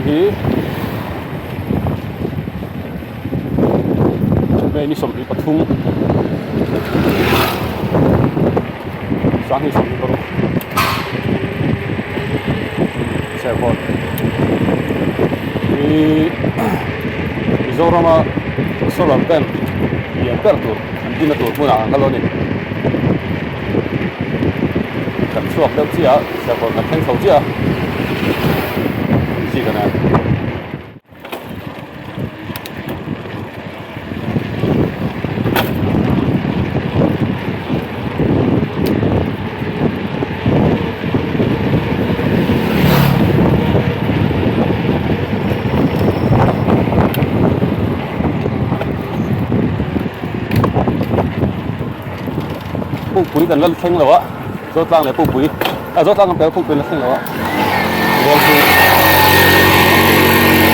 hi về ni som hi pathum sang hi som hi pathum sẽ còn Mizoram solar pen lian per tur antina tur muna kaloni kan suak deuh chia sẽ còn kan theng thau chia gì cái này pung pui kan lan theng lo á rốt lang le pung pui rốt lang kan pe pung pui lan theng lo á rồi thì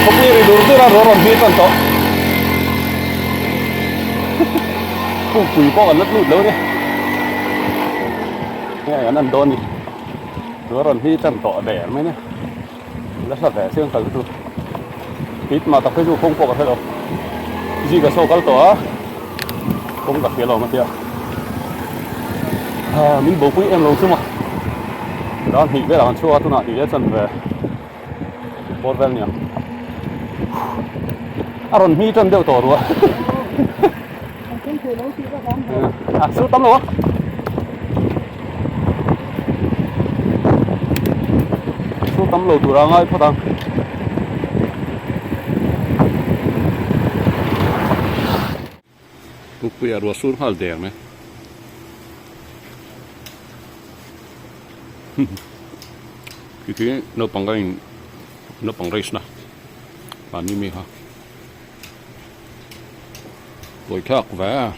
pung pui ri dur tu ra ron hi tan to pung pui po kan lat lut lo ni nghe anh đón đi ron hi tan to đẻ mấy nè nó sao đẻ xương cần tu ít mà tập cái du không po ka thế đâu gì cả số cái to không gặp phía lo mà tiệt mình bố quý em lâu chứ mà đó thì cái là con chua tôi nói thì chân về bột ven nhỉ rồi mi chân đều tổ rồi sưu tấm luôn sưu tấm lâu tụi ra ngay phát tăng bụng bia rồi sưu hal đèn này cái nó bằng cái nó bằng race na bạn như mi ha rồi khác vẽ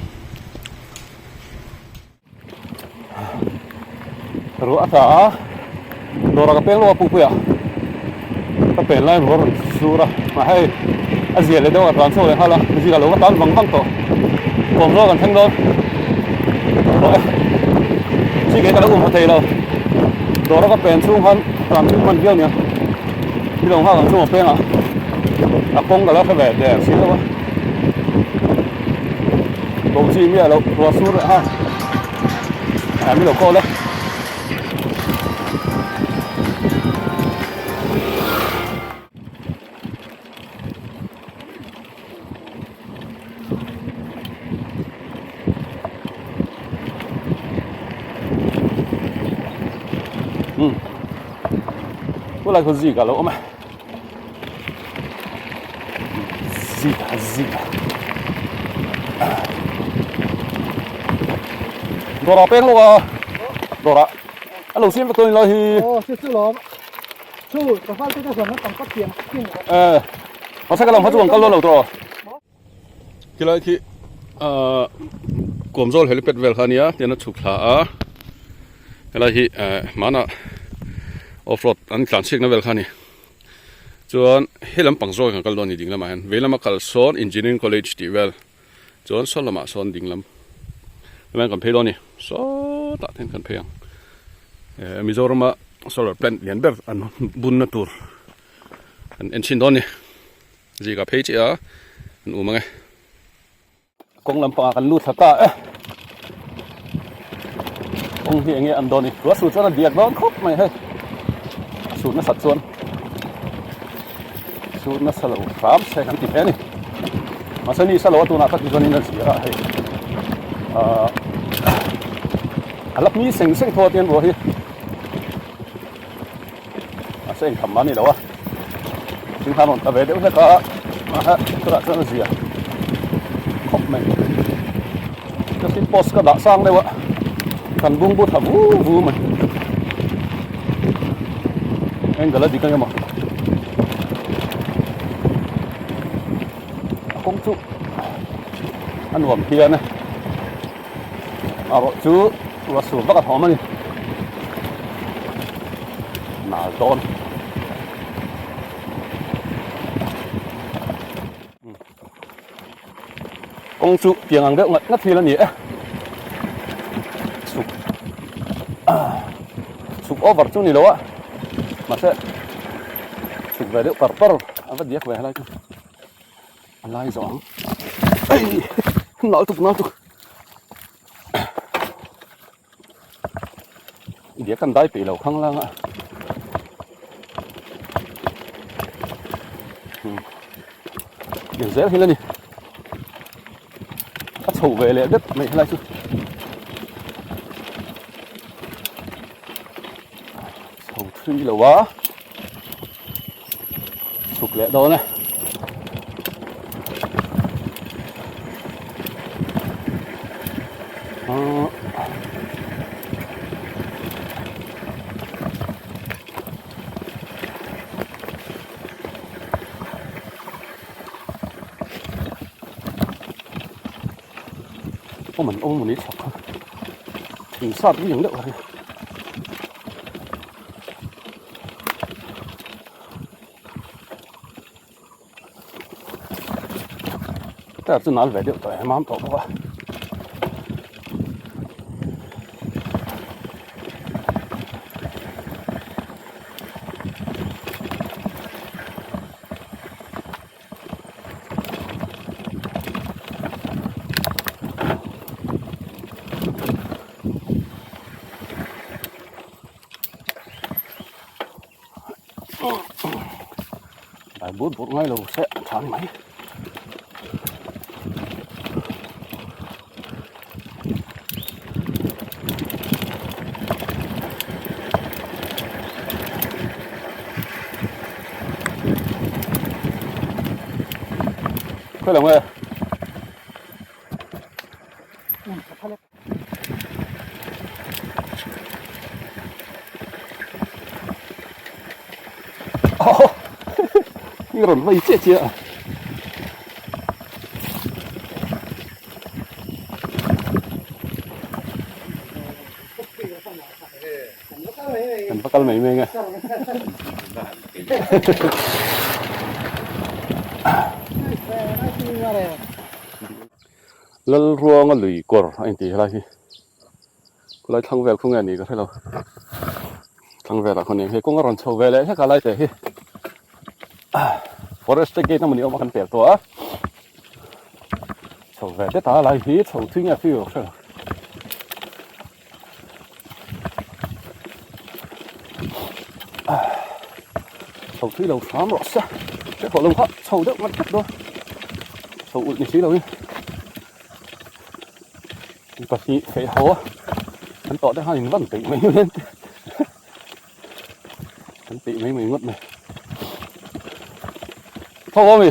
rồi à rồi cái peng lo pu pu à cái peng lại rồi sura mà hay azia le đâu toàn số này ha là gì cả lỗ cái tán bằng băng to còn rồi còn thanh đó rồi chỉ cái đó cũng không thấy đâu rồi nó có bền xuống hơn làm những con viên nhỉ cái đồng hoa còn xuống một bên à công cả nó phải về để xíu thôi công chi mi là lo xuống rồi ha mi đầu cô đấy tôi lại có gì cả lỗ mà gì cả đồ đỏ bên luôn à đồ đỏ anh đầu tiên tôi nói thì sư lỗ sư cái phát cái phần nó còn có tiền nó sẽ cái lòng phát ruộng cao luôn đầu rồi cái này thì cuộn rồi hay là pet vel khá nia thì nó chụp thả cái này thì mà nó offroad anh cản xích nó vel khá nia chuan he lam pang zoi kal don ni ding lama han velama kal son engineering college ti vel chuan sol lama son ding lam lam kan phelo ni so ta then kan pheng Mizoram solar plant lian ber an bun na tur an enchin don ni ji ka phei chi a an u mangai kong lam pa kan lut thata kong hi nge an don ni wa su chuan diak don khop mai he su na sat chuan su na salo farm se kan ti he ni masani salo tu na ta ki zonin na si a he alap mi seng seng tho tian bo hi a seng kham mani lo a tin hanon ta ve de ka ma ha tra tra gì à khop mai cái tin post ka da sang de wa kan bung bu tha vu vu mai en gala di ka ma công chú anh uổng kia này chú và sủi bắt hóm này nào tôn công chú tiếng ăn đỡ ngất thì là nhỉ sụp over chú này đó mà sẽ chụp về điệu par anh vẫn điếc về lại anh lại gió ấy nói tục điếc cần đai bị lẩu khăng lang ạ điểm dễ thế lên đi bắt sầu về lại đất mày lại chứ sầu thi là quá sụp lẹ đó này mình ôm một ít sọc thì sao cái những đậu này cái là nói về điệu tuổi mám tổ quá đại bút ngay là sẽ chán máy cái là nghe 이걸 얼마 있지? bakal mấy nghe lal ruang lùi cor anh tí là gì lại thằng về không nghe gì có thấy đâu thằng về là con này hay cũng còn sầu về lại hết cả lại thế forest gate nó mình yêu mà cần tiềnตัวsầu về thế ta lại hít sầu thứ nhà phiêu rồi sầu thứ đầu xóm rồi sao cái khổ lông hấp sầu đỡ mất hết rồi sầu ụt như xí đâu đi có gì phải hố anh tỏ ra hai hình vẫn tỉnh mấy lên anh tị mấy ngất này thôi không gì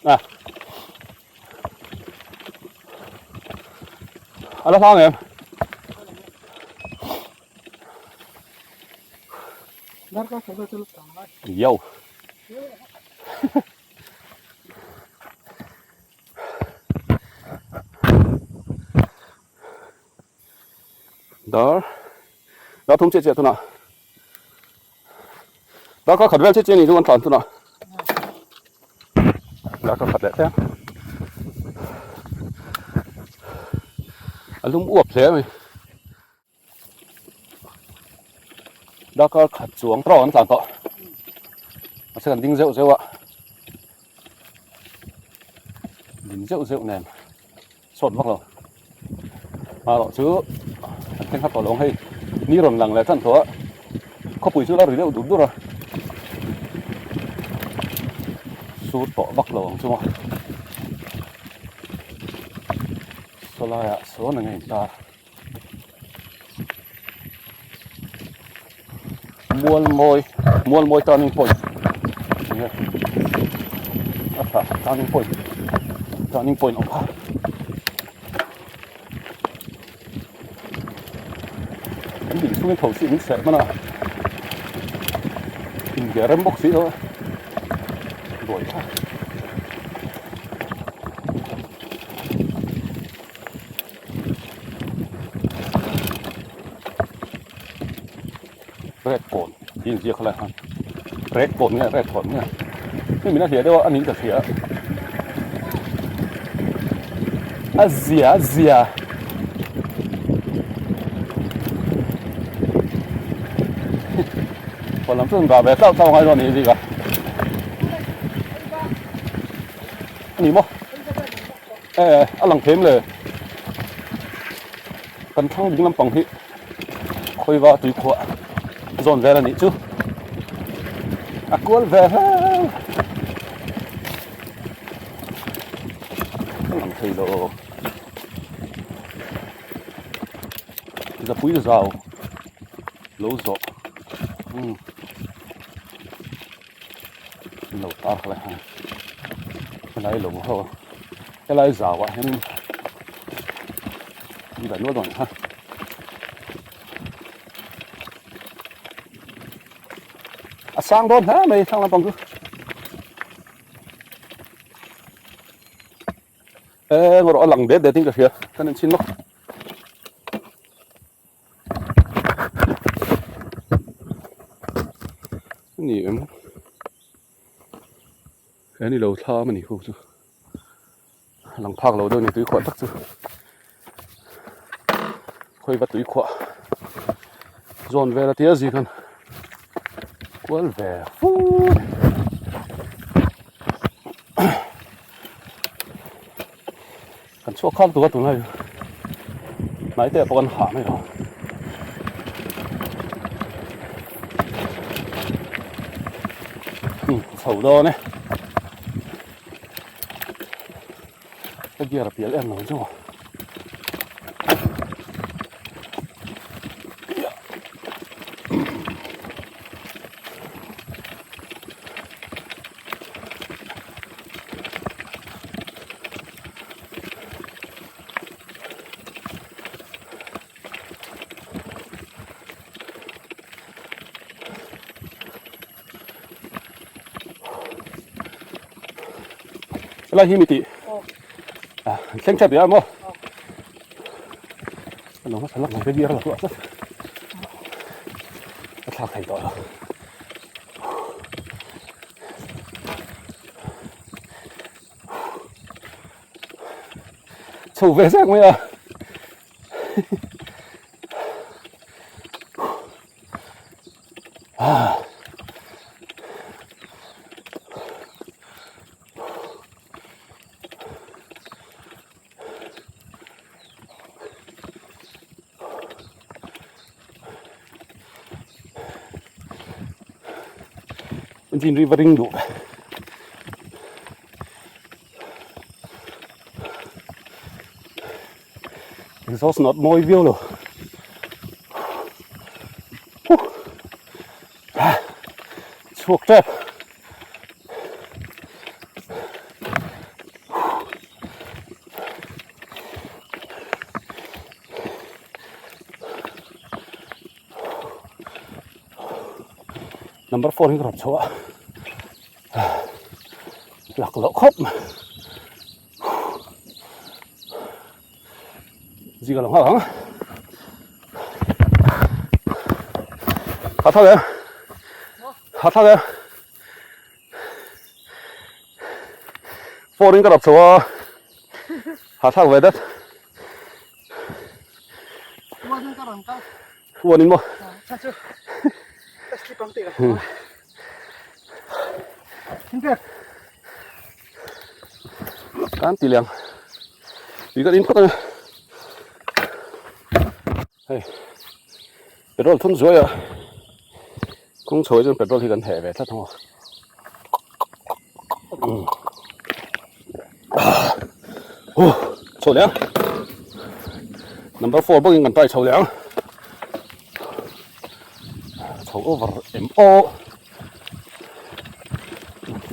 à anh sao em dâu đó đó thông chết chết thôi nào đó có khẩn ven chết chết này chúng con thôi nào đó có khẩn đấy thế anh cũng uổng thế mày đó có khẩn xuống tròn sản tội sẽ cần tinh rượu rượu ạ đỉnh rượu này sột mất rồi à đó chứ thanh khát tỏ lông hay ni rồng lằng lại thân thua có bụi chứ là rượu đúng rồi sút tỏ bắc lồng chứ mà số lại ạ số này ta muôn môi turning point turning point apa cái đỉnh xuống cái thầu xịn sẽ mà nào đỉnh cái râm bốc xịn thôi đuổi ra red cồnยินเสียเขาเลยฮะเรดโกนเนี่ยเรดถอนเนี่ยไม่มีน่าเสียด้วยว่าอันนี้จะเสียอาเซียพอ còn làm sao bà bé sao ngay rồi này gì cả nhỉ mò ăn lằng thêmเลยกันทั้งดิ้งลำปังที่คุยว่าตุยขวาโซนเวลานี้จูกวนเวลลำทีโลจะปุ้ยจะเอาโลโซโลตาเลยฮะอะไรโลเขาอะไรจะเอาเห็นมีแบบนู้นฮะสร้างโดนฮะไม่สร้างลำปังกูงรอหลังเด็ดทิ้งกันเสียกันนั่นชินเนาะนี่เอ็มแค่นี้เราท่ามันนี่คู่จูหลังพักเราด้วยนี่ตุ้ยขวดตักจูคุยว่าตุ้ยขวดโซนเวลาเทียสิกันกวนเวลฟูกันชั่วข้ามตัวไหนไหนแต่ปกันหาไม่หรอเสาโดนเนี่ยก็เกี่ยวกับเปลี่ยนเรื่องหน่อยจ้ะอะไรที่มีติเส้นแค่เดียวมั้งน้องมาสลักไหนไปเดียวหรอตัวสักสลักใครต่อชูเวสักไหมอ่ะมันจีนริเวอริงดูมันซอสน็อตมอยวิวเลยช่วงแรกnumber 4นี่ครับชัวหลักครบจีกันหลังหลังหาท่าเลย4นี่ครับชัวหาท่าไว้เด็ดวันนี้มั้งการตีเลี้ยงวีก็อินพุตนะเฮ้ยเป็นรถทุ่นสวยอ่ะคงสวยจนเป็นรถที่กันแห่ไปซะทั้งหมดโอ้โฉเลี้ยง number 4พวกยังกันไปโฉเลี้ยงโฉ over mo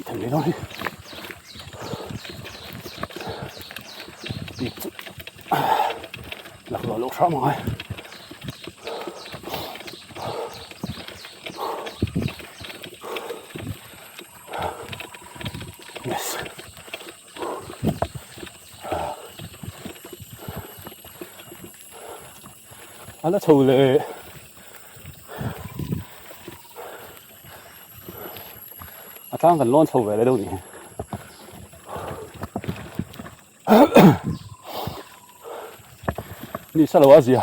ทำนี้หน่อยหลักลูกช้ำหน่อยyes อันนั้นถูกเลยอาจารย์กันล้นถูกเลยตรงนี้นี่สารวัตรสิ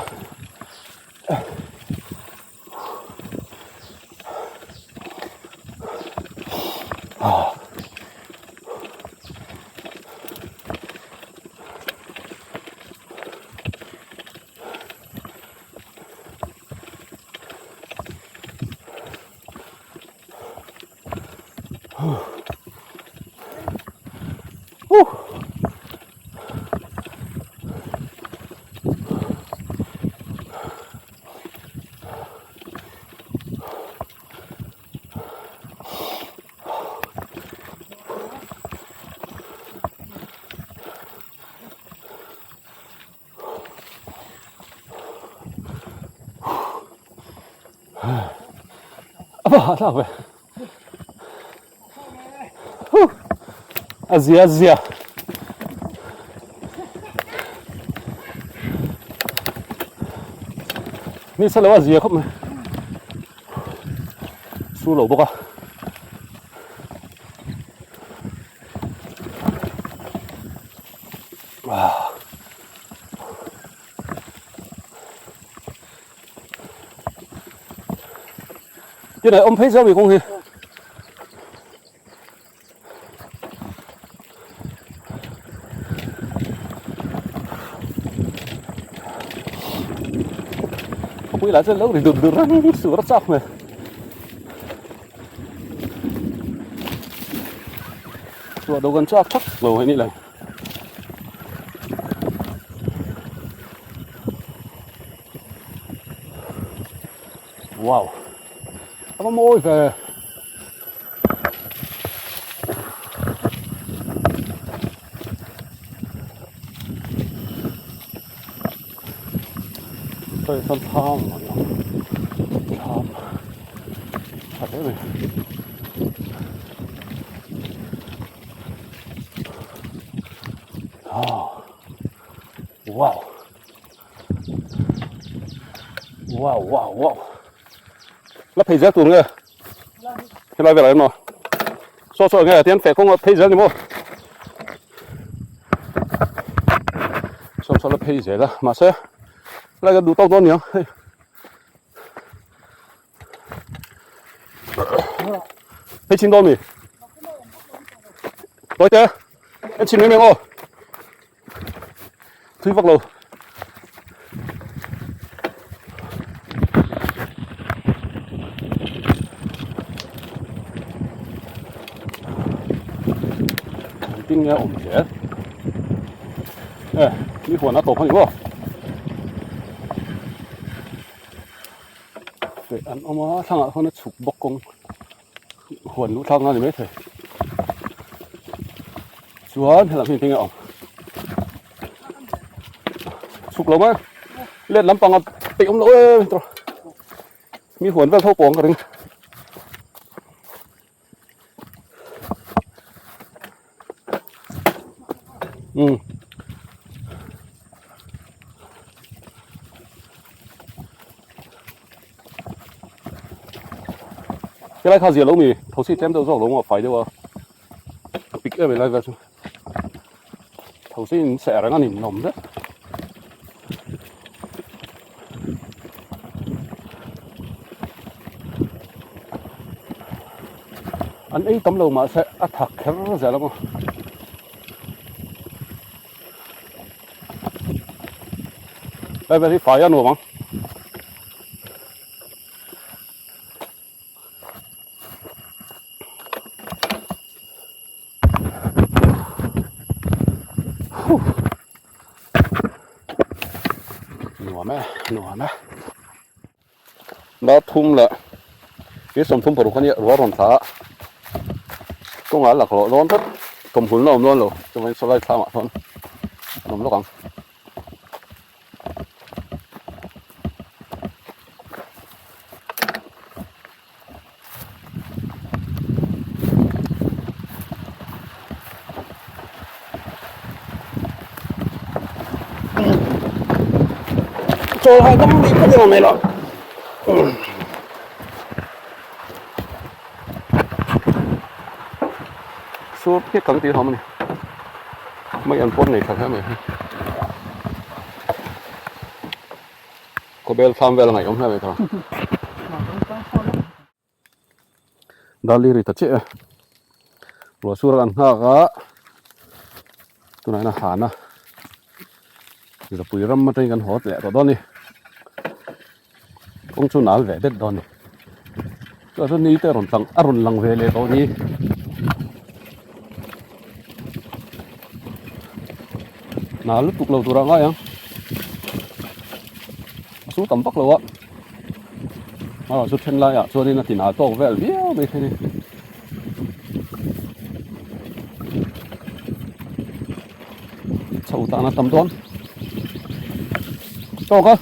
Apa tak apa. Azia azia. Ni selalu azia kok mah. Sulu boka. Wow. Cái này ông thấy sao bị không hề? Quý lá rất lâu thì được răng sửa rất sắc mà. Sửa đầu gần chắc lâu hay như này. Wow. Apa môi về. Tôi tham tham thật đấy mình. Wow. Wow. Lắp thấy rác tụi nghe. Thế nói về lại em nào. So nghe tiếng phải không thấy rác gì mua. So lắp thấy rác đó mà sẽ lại cái đủ tao to nhiều. Thấy chín đô mì. Tối thế. Em chín mấy miếng ô. Thuy vắc lâu. Tiếng nghe ổn thế. Ê, đi huồn nó tổ không có. Để ăn ông thằng ạ, nó chụp bọc công. Huồn lũ thằng nó thì mới thể. Chuan hay là mình tiếng nghe ổn. Chụp lâu mà. Lên lắm bằng tị ông lỗi. Mi huồn vào thâu bóng cả đừng. Cái này khá gì lâu mì, thấu xí tem đâu rồi lâu mà phải đâu à. Bị cái này là thấu xí sẽ ra ngăn nồng đấy. Anh ấy tấm lâu mà sẽ thật khá rất lắm. Đây về thì phải ăn mà. Nua mẹ. Đã thum là cái sông thum bầu con nhẹ rõ ràng thả. Công án là họ đón thất cầm hồn lồng luôn rồi, cho nên sau đây sao mà thôi, nằm lúc ăn. Cho hai tấm đi cái đường này rồi. Số cái cắn tí không này, mấy anh phun này thật hả mày? Có bel farm bel này không hả mày thôi? Dali rồi thật chứ? Rồi số ăn ha cả, tụi này là hàn à? Giờ bùi râm mà trên gần hót lẹ đó đi. Ông chú nào về đất đó này. Cho nên đi tới rồn tăng, rồn lăng về lẹ đó đi. nào lúc tục lâu tôi ra ngay á số tầm bắc lâu á mà số chân lại à cho nên là thì nào to vẻ biết mấy thế này sầu ta nó tầm toán to cơ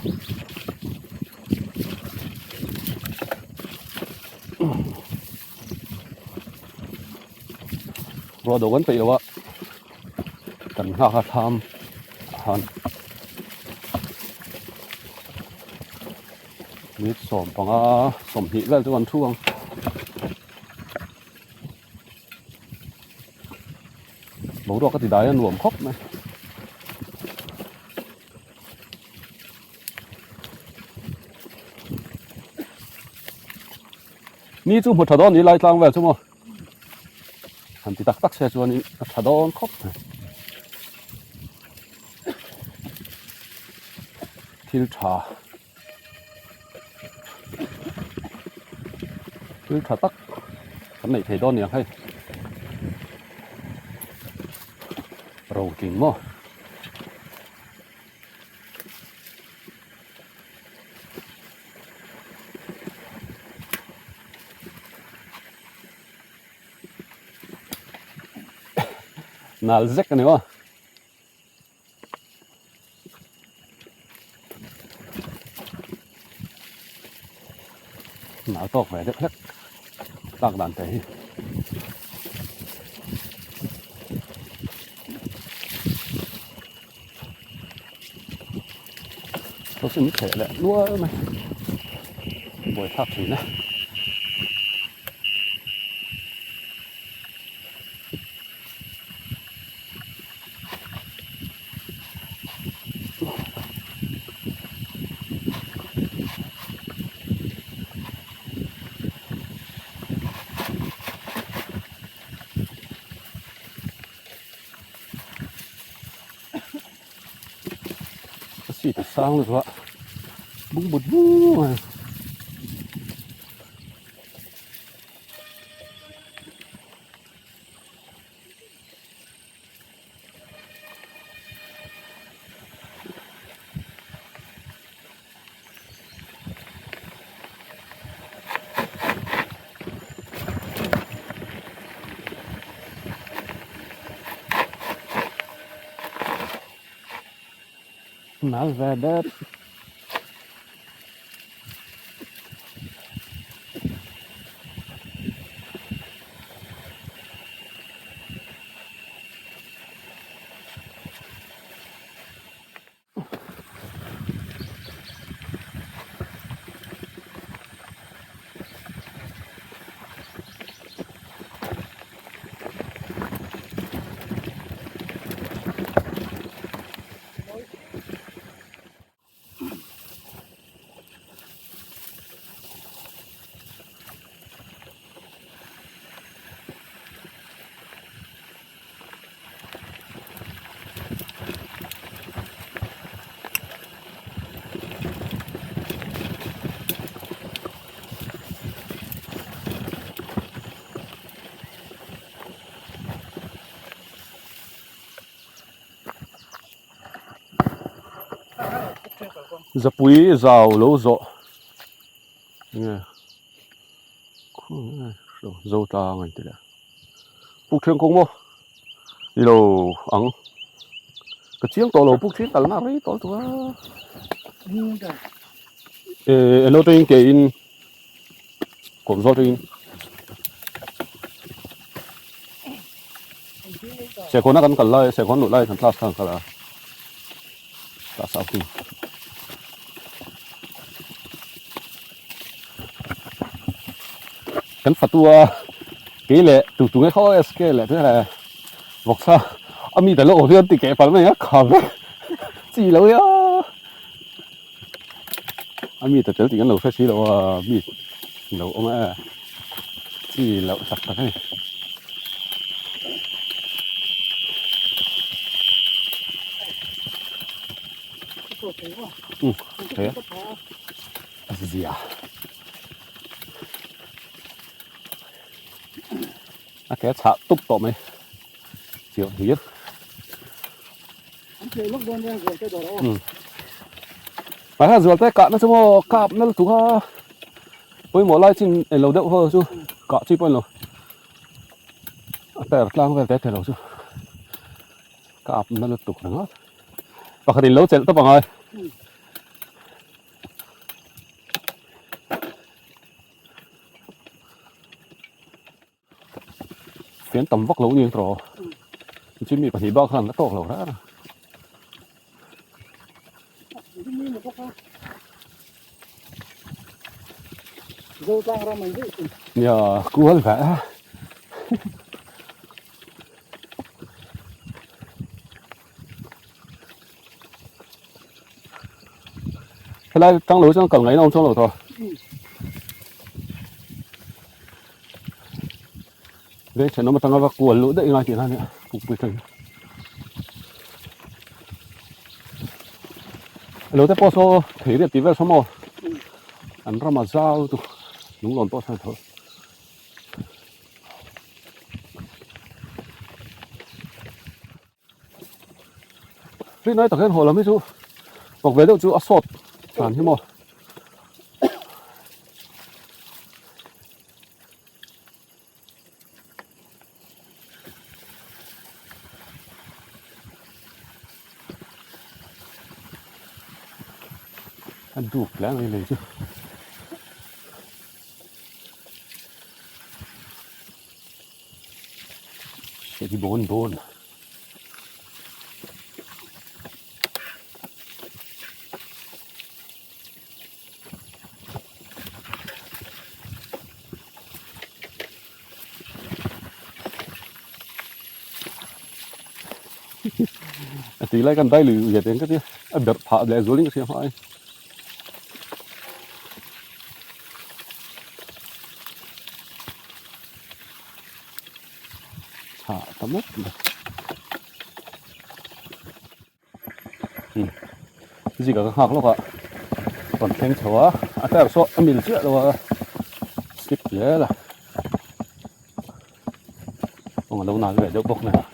rồi đồ vẫn phải đâu á cần ha tham han biết sòm bằng sòm hị về cho ăn chuông bố đồ cái gì đấy ăn luồng khóc này ni chú một thằng đó ni lại tăng về chứ mà hắn thì tắc xe cho ni thằng đó khóc thiếu trà tắc cái này thấy đó nhỉ hay rầu kính mà nào rách cái này mà nào to khỏe rất hết tăng đàn thế tôi xin thể lại lúa này buổi tháp thủy này xì từ sáng rồi các bạn bung bột bung mà nào về đất giờ quý giàu lỗ rộ nghe dâu ta ngày thế này bút thiên cũng mua đi đâu ăn cái chiếng to lỗ bút thiên cả nó đấy to quá nó trên cái in cũng do trên sẽ có nó cần cần lại sẽ có nụ lại thằng ta sang cả là ta sao thì cái phật tua cái lệ tụi tụi cái khó cái lệ thế là vọc sao âm mi tại lộ thiên thì cái phần này á khờ gì lâu á âm mi tại thì cái lẩu phết xí lẩu mi lẩu ông ấy gì lẩu sặc sặc này thế gì à cái chả túc tọm này chiều hiếp lúc đó nha rồi cái đó phải ha rửa tay cạn nó chứ mà cạp nó tụi ha với mỗi lai trên lầu đậu thôi chứ cọ chi bên lầuแต่ล่างไปแต่เราchứ cạp nó là tụt nữa và khi lâu sẽ tất bằng rồi phiến tầm vóc lâu như rồi chứมีปฏิบัติขนาดนั้นตกเราแล้วdâu trang ra mình đi nhờ cú hơn phải thế này tăng lối sang cổng ấy nó trong lầu thôi đấy chỉ nó mà tăng vào cuộn lũ đấy ngay thì là nữa cục bịch thành lối tới poso thấy được tí về số một ăn ra mà dao tụ đúng lòn to sang thôi cái này tập hết hồi là mấy chú bọc về đâu chú sốt phản như một ăn đủ lẽ này này chứ cái gì bốn tí lại gần tay lử về đến cái gì đập phá để rồi cái gì hỏi tắm mất gì cả học lúc ạ còn thêm chúa tại số mình chưa rồi skip thế là còn đâu nào về đâu bốc này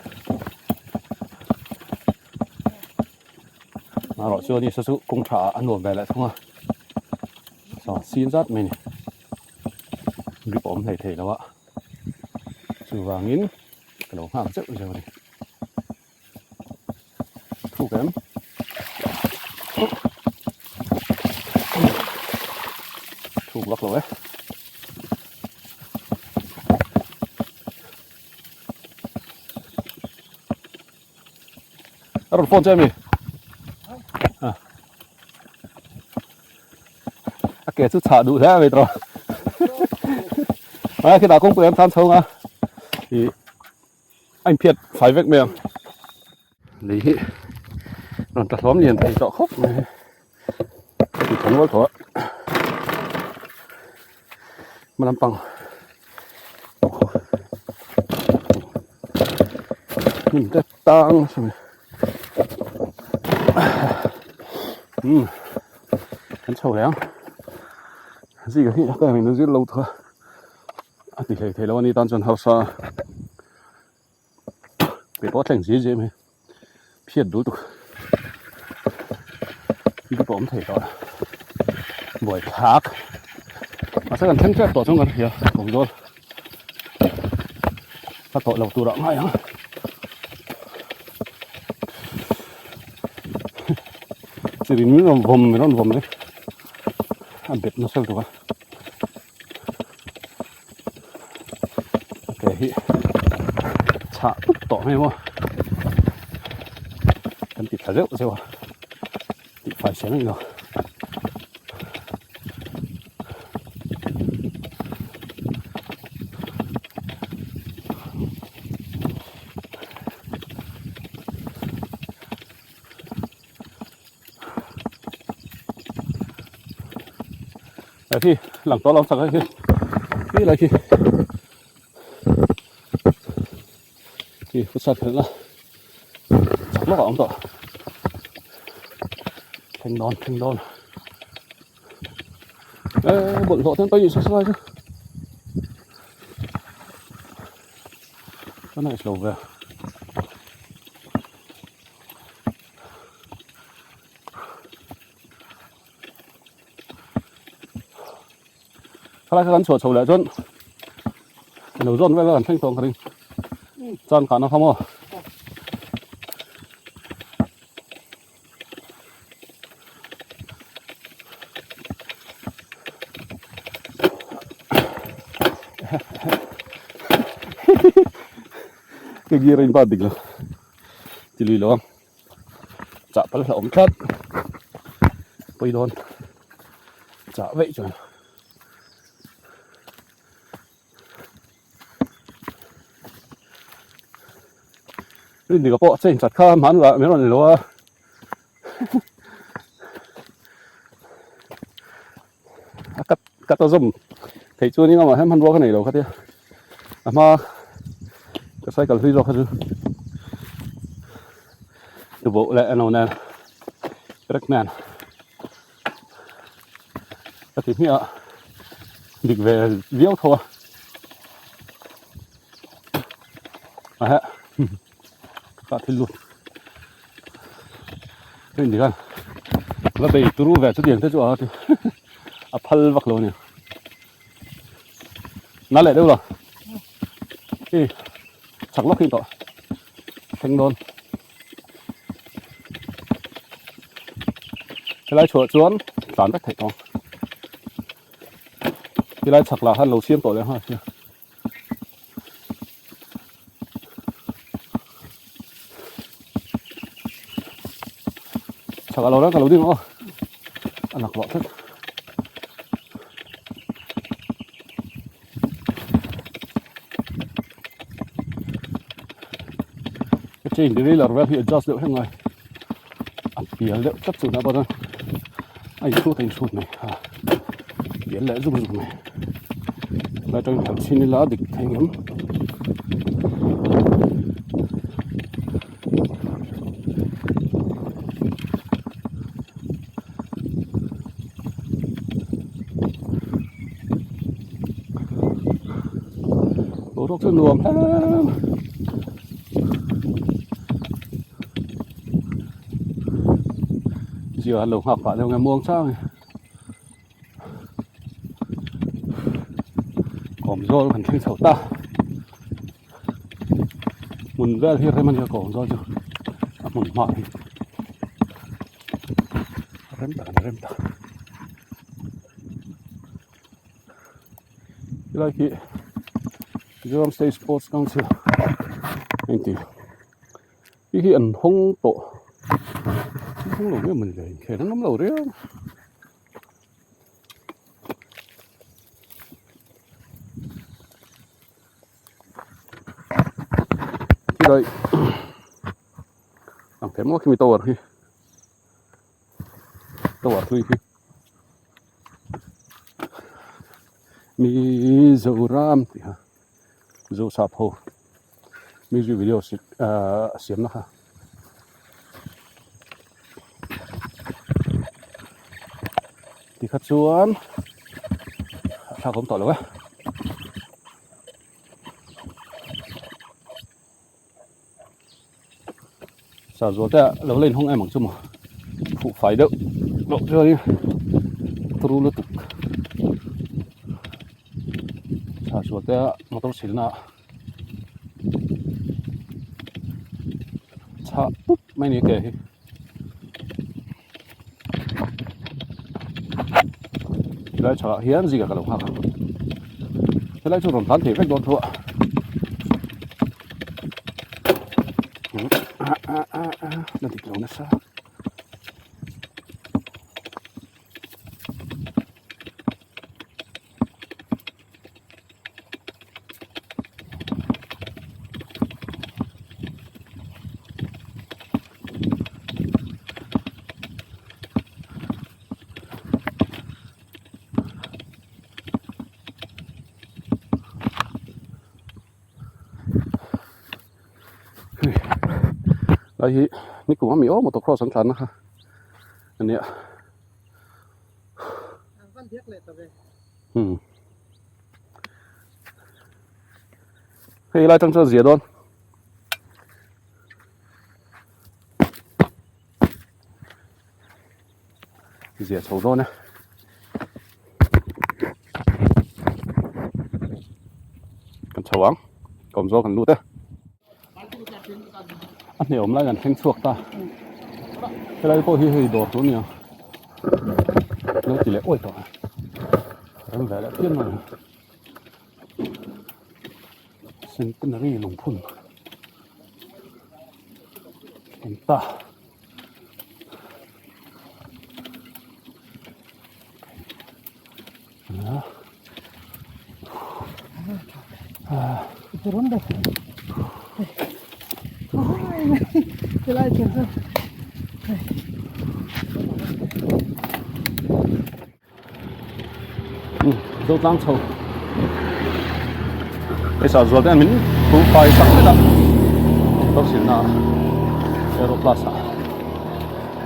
rồi chưa đi sơ sự cũng trả ăn đồ về lại không à rồi xin rất mình bị ốm thể đâu ạ trừ vàng nghìn cái đầu hàng chữ rồi này thu kém thu lắc rồi rồi phone cho mình kể chút xả đủ thế vậy rồi khi nào công em tham sâu à thì anh Việt phải vẹt miệng lý còn đặt lóm liền thì trọ khóc này thì chống vào thọ mà làm bằng nhìn cái tăng hắn sầu léo gì cái mình nó giết lâu thôi thì thấy lâu đi tan chân hậu sa bị bó thành gì mà phiền đủ tụ cái bóng thể đó buổi khác mà sẽ cần thanh phép tổ trong gần here cũng rồi các tội lầu tụ động hay hả chỉ đến nó vòng đấy ăn biệt nó sâu tụ cái chả tụt tỏ hay không cần thịt thả rượu xem thịt phải xén này rồi đấy thì lẳng to lắm sạc ấy cái này thì phút sạch nữa là chắc nó vào ông tội thanh đòn bận rộn thêm tay gì sao chứ cái này slow về sau này cái chuột sầu lại chốn nấu rôn với cái thanh tùng cái đi chọn cả nó không à cái gì rồi bao đỉnh rồi chỉ lì luôn chả phải là ống thắt quay đòn chả vậy rồiนี่ก็พอเส้นจัดข้ามหันละไม่รู้เลยว่ากัดตัวส้มthấy chưa nhưng mà hắn vô cái này đâu khác đi mà cái sai cả thứ rồi khác chứ từ bộ lại nào nè rất nè cái thứ này đi về viếu thôi à ha cả thứ luôn cái gìกันแล้วไปตู้về chút tiền thế chỗ thì à phal vắt luôn nè nó lại đâu rồi thì chẳng lóc khi tội thanh đôn cái lái chuột xuống tán tất thể con cái lái chặt là hắn lầu xiêm tội đấy ha chặt là lầu đó cả lầu đi nữa ăn nặc lọ thích trên đi là về hiện adjust được hết rồi phía liệu chắc chắn là bao giờ anh thu thành sụt này biến lẽ dùng này và trong thằng xin lá địch thành lắm bố đốc chân luồng giờ lồng học cả ngày muông sao này còm rô còn thấy sầu ta muốn ra thì thấy mình giờ còm rô chứ muốn mỏi rem ta cái này kì Mizoram State Sports Council anh chị cái ảnh hông tổ không lẩu mình để kể nó nấm lẩu đấy thì đây làm thế mà khi mình tàu thì tàu thì Mizoram thì ha Mizo sap ho Mizo video siamna ha thì khát xuống sao không tỏ đâu á sao rồi ta lâu lên không ai mặc chung mà phụ phải đậu độ chơi đi tru lướt sao rồi ta mà tôi xỉn nè saoปุ๊บไม่เนี่ยเก๋lại chợ hiến gì cả đồng học cái lại cho đồng phán thể phách đồn thua lần thịt nó sao đâyนี่กูว่ามีโอ้มอเตอร์ครอสสันๆนะคะอันเนี้ยฟันเทียกเลยตัวเอง เฮ้ยไล่ตั้งเจ้าเสียโดนเสียโฉโดนนะ chawang kom zo kan lu te anh hiểu lại gần thanh chuộc ta cái này có hơi đỏ xuống nhiều nó chỉ là ôi trời em về lại tiên mà xin tên là gì lùng phun anh ta turun deh. Sila aja. dấu tăng sâu bây giờ rồi thì mình cũng phải sắp xếp đó đó là Aeroplaza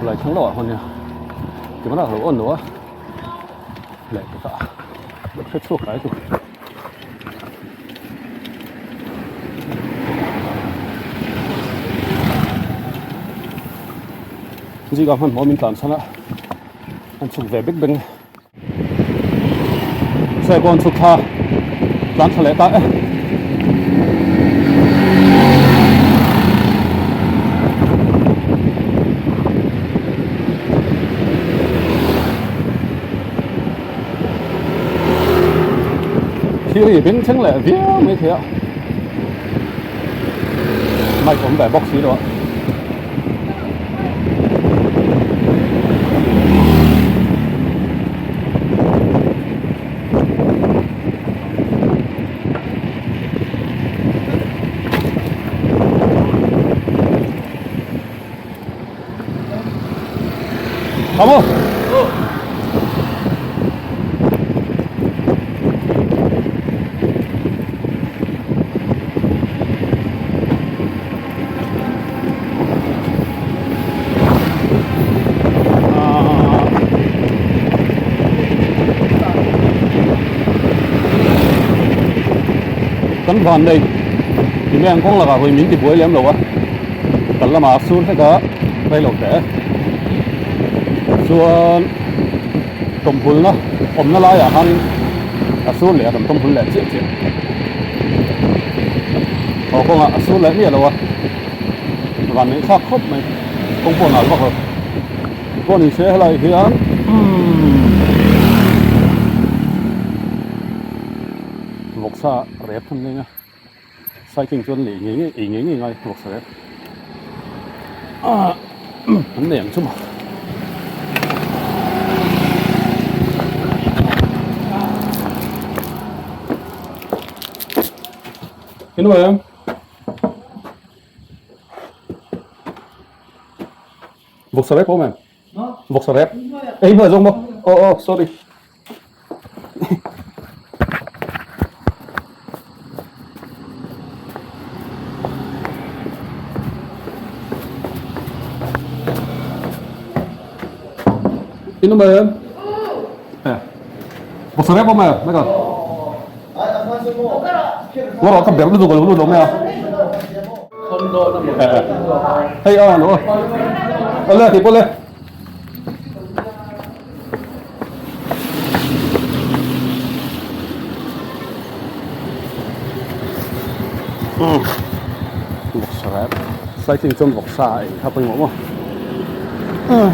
lại thắng lợi hơn nha thì nó là hơi ổn nữa lại cái đó hết số cái rồi gì cả hơn mỗi mình tạm sao đó anh chụp về Big Bang Sài Gòn chụp tha bán thẻ tại khi bên chẳng lẽ vía mấy thế mày cũng phải bóc xí đó Vamos. Cắn vòn đây thì mấy anh cũng là hồi mình thì buổi lắm rồi á cắn là mà xuống thế cả đây lẩu té xuống tôm phun nó nó lại à han xuống lẻ tôm phun lẻ chết chết họ không ạ xuống lẻ nhiều rồi và mấy khác khóc này không còn nào bao giờ con thì sẽ lại hiện một sa rét thân đây nha sai kinh chuẩn lý nghĩ ngay một sa rét vấn đề chút mà cái nào em một sa rét không em một sa rét em vừa dùng không sorry Ini mah em, một sợi không em, mấy con, nó có cầm béo luôn rồi luôn đúng không? Hey đúng rồi, lên thì lên, một sợi, sai chừng trong một sợi, không phải ngủ mà.